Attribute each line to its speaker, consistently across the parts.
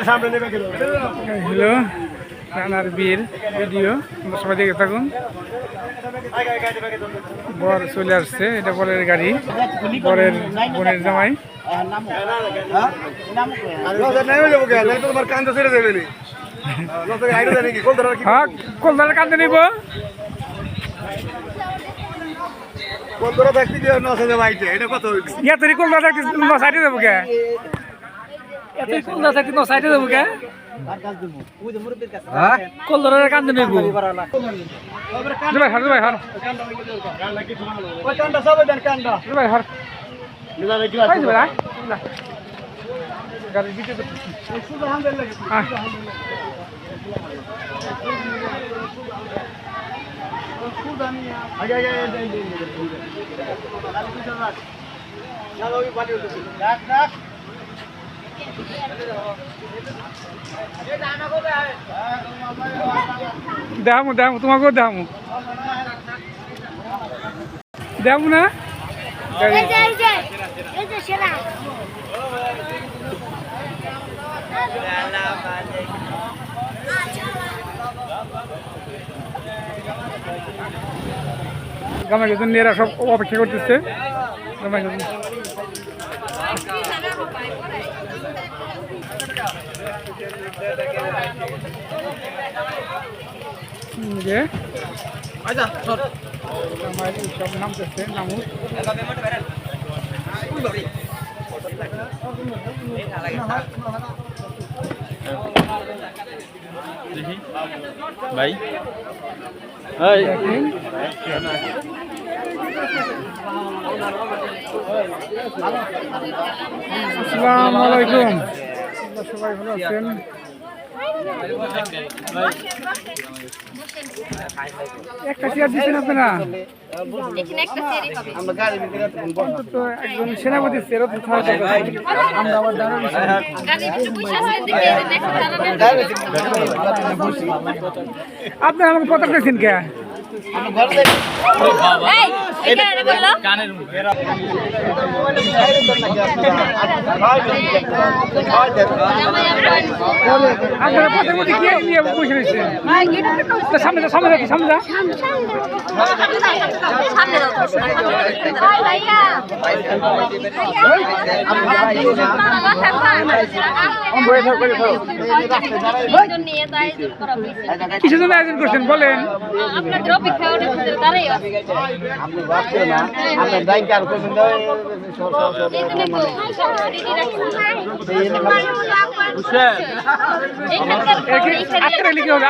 Speaker 1: Hello রানার বিয়ের video সবাই দেখে থাকুন। বর চলে আসছে, এটা বরের গাড়ি, বরের বোনের জামাই। কলদার কান্দে নিব ইয়াতরি কলদা থাকতে সাইডে যাবো কে? এতই কলদা থাকতে সাইডে যাবো কে? কলদার কান্দে নিব ভাই হার ভাই হার ভাই হার গাড়ি দিতে দেখামু দেখামু তোমাকেও দেখামু দেখামু না গামা গেছেন এরা সব অপেক্ষা করতেছে। গামা গেছেন সব নামতেছে নামু
Speaker 2: ভাই
Speaker 1: আসসালামু আলাইকুম, সবাই ভালো আছেন? একটা চেয়ার দিচ্ছেন আপনারা? অন্তত একজন সেনাপতি আপনি আমাকে কথা বলেছেন কে? আপনারা পথের মধ্যে কি নিয়ে বসে রয়েছেন? সামনে যা সামনে রাখি সামনে যা কিসের জন্য আয়োজন করছেন বলেন?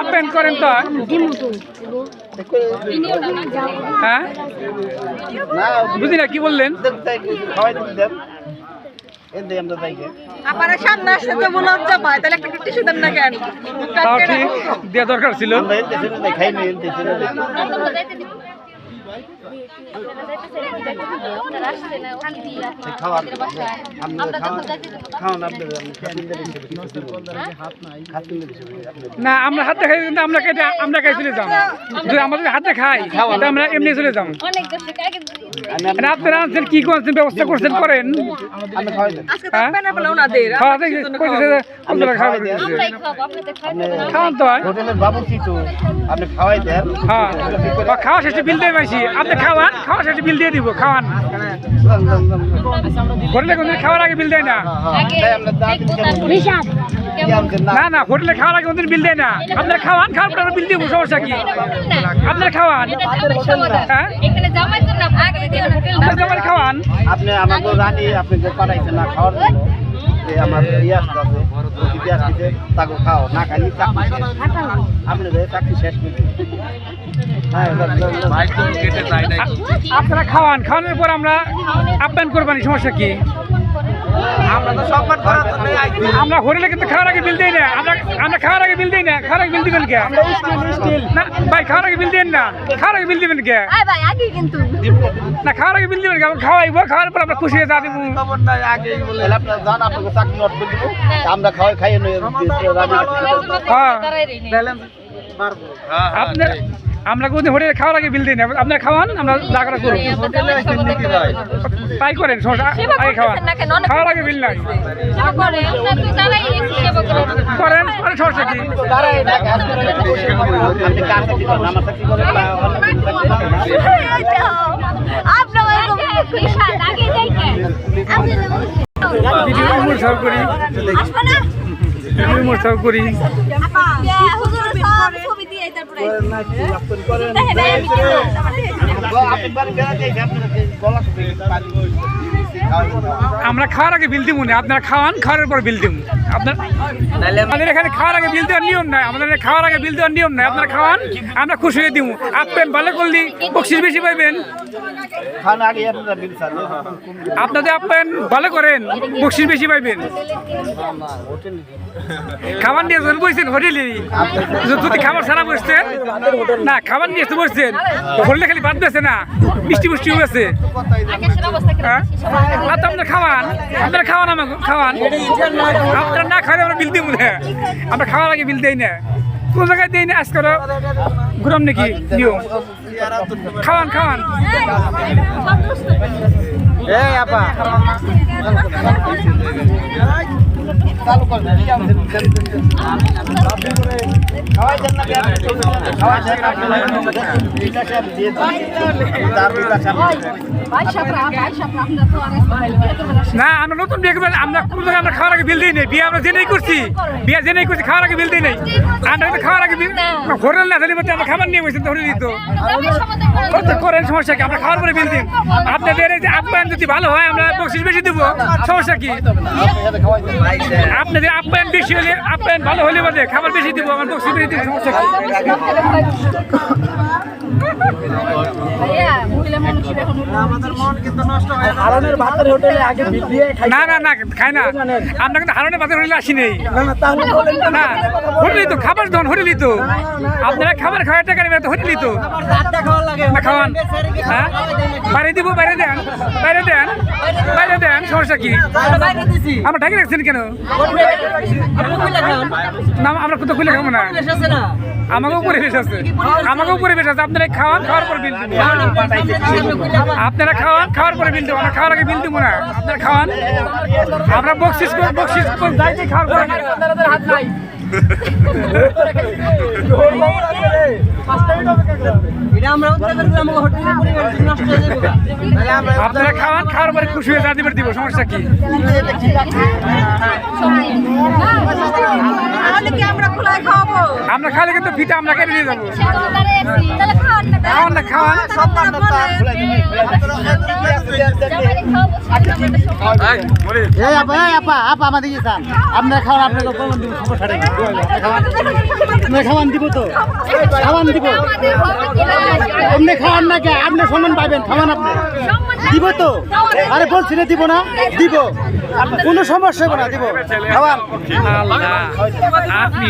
Speaker 1: আপ্যায়ন করেন তো? হ্যাঁ বুঝি না কি বললেন? দেওয়া দরকার ছিল। না আমরা হাতে খাই, আমরা খাই চলে যাম। যদি আমাদের হাতে খাই আমরা এমনি চলে যাম। আপনারা আনছেন কি করছেন, ব্যবস্থা করছেন করেন? খাওয়ান তো খাওয়া শেষে বিল দিয়ে মাসি আপনি খাওয়ান, খাওয়া শেষে বিল দিয়ে দিব। খাওয়ান হোটেলে কোনদিন খাওয়ার আগে বিল দেয় না। না না হোটেলে খাওয়ার আগে কোনদিন বিল দেয় না। আপনার খাওয়ান, খাওয়ার পর বিল দিব, সমস্যা কি? আপনার খাওয়ান, হ্যাঁ খাওয়ান।
Speaker 3: আপনি আমাকে রানি আপনি যে পাঠাইছেন না খাওয়ার জন্য, আমার তাকে খাও না খালি আপনি চাকরি শেষ করছেন।
Speaker 1: আপনারা খাওয়ান, খাওয়ানোর পর আমরা আপ্যায়ন করবানি, সমস্যা কি? আমরা হোটেলে কিন্তু খাওয়ার আগে বিল দিই না। আমরা খাওয়ার আগে বিল দিই না। খাওয়ার আগে বিল দিবেন কে? না ভাই খাওয়ার আগে বিল দেন না। খাওয়ার আগে বিল দিবেন কে? না খাওয়ার আগে বিল দিবেন কে? খাওয়াইবো, খাওয়ার পর আমরা খুশি হয়ে যা দিব।
Speaker 3: আমরা খাওয়াই খাইয়ে
Speaker 1: আপনার আমরা কোনদিন হোটেলে খাওয়ার আগে বিল দিই না। আপনার খাওয়ান, আমরা যা করা করব তাই করেন। সমস্যা আগে খাওয়ান, খাওয়ার আগে বিল নাই। কি
Speaker 3: আপনি কার চাকরি করেন? আমার চাকরি করেন না অন্য চাকরি
Speaker 1: ভিডিও রিমোট সার্ভ করি রিমোট সার্ভ করি
Speaker 3: আপনি বাড়ি বেড়াতে আপনার গলা
Speaker 1: আমরা খাওয়ার আগে বিল দিব না আপনারা খাওয়ান খাওয়ার পর বিল দিব আপনার আমাদের এখানে খাওয়ার আগে বিল দেওয়ার নিয়ম নাই আমাদের এখানে খাওয়ার আগে বিল দেওয়ার নিয়ম নাই আপনারা খাওয়ান আমরা খুশি হয়ে দিব আপনি ভালো করলি বকশিস বেশি পাইবেন
Speaker 3: খান আগে আপনারা বিল স্যার
Speaker 1: আপনাদের আপ্যায়ন ভালো করেন বকশিস বেশি পাইবেন খাবার নিয়ে যখন বসছেন হোটেলে যদি খাবার সারা বসছেন না খাবার নিয়ে এসে বসছেন হোটেলে খালি বাদ দিয়েছে না মিষ্টি মিষ্টি হয়েছে আপনারা খাওয়ান আমাকে খাওয়ান আপনারা না খাওয়ালে আমরা বিল দিব না আমরা খাওয়ার আগে বিল দেই না কোনো জায়গায় দেই না আজকে ঘুরাম নাকি নিয়ম খাওয়ান
Speaker 3: এই আপা চালু করেন খাওয়াই দেন না খাওয়াই দেন
Speaker 1: না আমরা নতুন বিয়ে করবেন আমরা কোনো জায়গায় আমরা খাওয়ার আগে বিল দিই নাই বিয়ে আমরা জেনেই করছি খাওয়ার আগে বিল দিই নাই আমরা কিন্তু খাওয়ার আগে বিল হোটেল না জানি আমরা খাবার নিয়ে বসে ধরে দিত করেন সমস্যা কি আমরা খাওয়ার পরে বিল দিন আপনাদের এই যে আপ্যায়ন যদি ভালো হয় আমরা বকশিস বেশি দেবো সমস্যা কি আপনাদের আপ্যায়ন বেশি হলে আপ্যায়ন ভালো হলে বাদে খাবার বেশি দিব আমার বকশিস বেশি দিব সমস্যা কি না খাই না আমরা কিন্তু হারনের ভাতের হোটেলে আসি নেই না হোটেলই তো খাবার দন হোটেলই তো আপনারা খাবার খাওয়ার টাকা নেবেন তো হোটেলই তো না খাওয়ান হ্যাঁ বাইরে দিব বাইরে দেন সমস্যা কি আমরা ঢাকি রাখছেন কেন না আমরা কোথাও খুলে খাবো না আমাকেও পরিবেশ আছে আপনারা খাওয়ান খাওয়ার পর বিল দিব আপনারা খাওয়ান খাওয়ার পরে বিল দেবো আমরা খাওয়ার আগে বিল দিব না আপনারা খাওয়ান আমরা বকশিস যাইতে খাওয়ার পরে হাত নাই আপনারা খাওয়ান খাওয়ার পরে খুশি হয়ে যা দিবেন দিব সমস্যা কি আমরা খালে কিন্তু ফিটা আমরা কেটে নিয়ে যাবো খাওয়ান
Speaker 3: আপনার খাওয়ান আপনাকে খাওয়ান দিব তো খাওয়ান দিব আপনি খাওয়ান না কে আপনি সম্মান পাবেন খাওয়ান আপনি দিব তো আরে বলছি না দিব না দিব কোনো সমস্যা হবে না দিব খাওয়ান
Speaker 1: আপনি